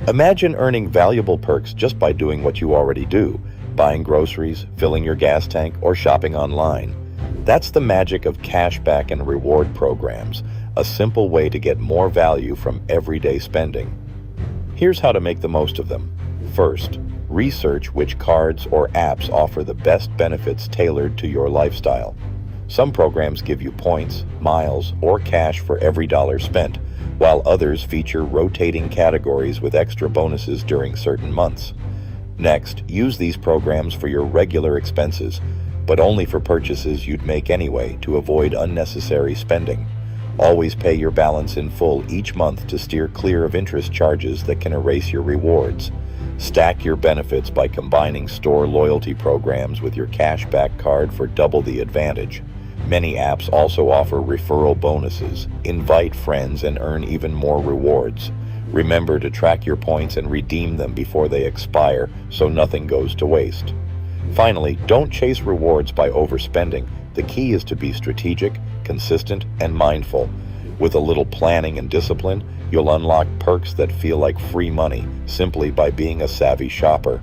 Imagine earning valuable perks just by doing what you already do, buying groceries, filling your gas tank, or shopping online. That's the magic of cashback and reward programs, a simple way to get more value from everyday spending. Here's how to make the most of them. First, research which cards or apps offer the best benefits tailored to your lifestyle. Some programs give you points, miles, or cash for every dollar spent, while others feature rotating categories with extra bonuses during certain months. Next, use these programs for your regular expenses, but only for purchases you'd make anyway to avoid unnecessary spending. Always pay your balance in full each month to steer clear of interest charges that can erase your rewards. Stack your benefits by combining store loyalty programs with your cashback card for double the advantage. Many apps also offer referral bonuses. Invite friends and earn even more rewards. Remember to track your points and redeem them before they expire so nothing goes to waste. Finally, don't chase rewards by overspending. The key is to be strategic, consistent, and mindful. With a little planning and discipline, you'll unlock perks that feel like free money simply by being a savvy shopper.